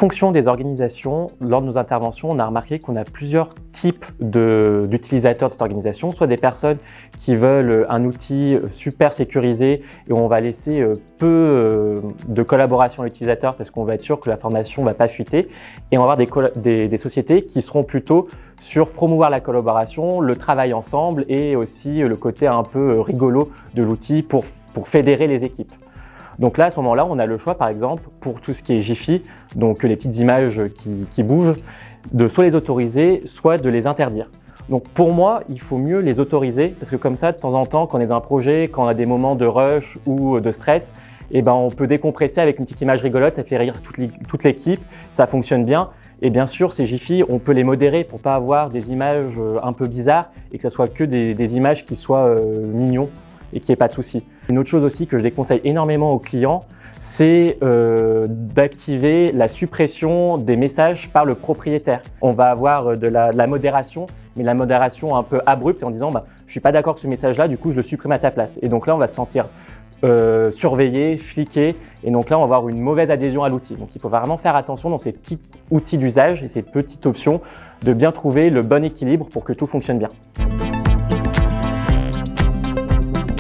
fonction des organisations, lors de nos interventions, on a remarqué qu'on a plusieurs types d'utilisateurs de cette organisation, soit des personnes qui veulent un outil super sécurisé et on va laisser peu de collaboration à l'utilisateur parce qu'on va être sûr que l'information ne va pas fuiter, et on va avoir des sociétés qui seront plutôt sur promouvoir la collaboration, le travail ensemble et aussi le côté un peu rigolo de l'outil pour fédérer les équipes. Donc là, à ce moment-là, on a le choix, par exemple, pour tout ce qui est Jiffy, donc les petites images qui bougent, de soit les autoriser, soit de les interdire. Donc pour moi, il faut mieux les autoriser parce que comme ça, de temps en temps, quand on est dans un projet, quand on a des moments de rush ou de stress, eh ben, on peut décompresser avec une petite image rigolote, ça fait rire toute l'équipe, ça fonctionne bien. Et bien sûr, ces Jiffy, on peut les modérer pour ne pas avoir des images un peu bizarres et que ce soit que des images qui soient mignons et qu'il n'y ait pas de souci. Une autre chose aussi que je déconseille énormément aux clients, c'est d'activer la suppression des messages par le propriétaire. On va avoir de la modération, mais la modération un peu abrupte en disant bah, « je ne suis pas d'accord avec ce message-là, du coup je le supprime à ta place ». Et donc là, on va se sentir surveillé, fliqué, et donc là, on va avoir une mauvaise adhésion à l'outil. Donc il faut vraiment faire attention dans ces petits outils d'usage et ces petites options de bien trouver le bon équilibre pour que tout fonctionne bien.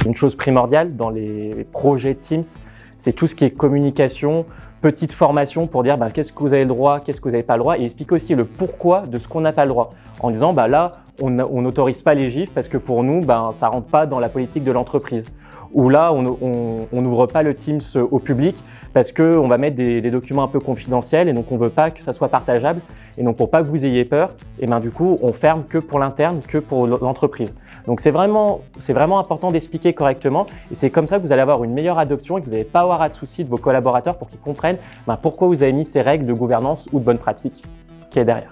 Une chose primordiale dans les projets Teams, c'est tout ce qui est communication, petite formation pour dire qu'est-ce que vous avez le droit, qu'est-ce que vous n'avez pas le droit, et expliquer aussi le pourquoi de ce qu'on n'a pas le droit. En disant là, on n'autorise pas les gifs parce que pour nous, ça ne rentre pas dans la politique de l'entreprise. Ou là, on n'ouvre pas le Teams au public parce qu'on va mettre des documents un peu confidentiels et donc on ne veut pas que ça soit partageable. Et donc pour pas que vous ayez peur, et du coup, on ferme que pour l'interne, que pour l'entreprise. Donc c'est vraiment important d'expliquer correctement et c'est comme ça que vous allez avoir une meilleure adoption et que vous n'allez pas avoir à de soucis de vos collaborateurs pour qu'ils comprennent pourquoi vous avez mis ces règles de gouvernance ou de bonnes pratiques qui est derrière.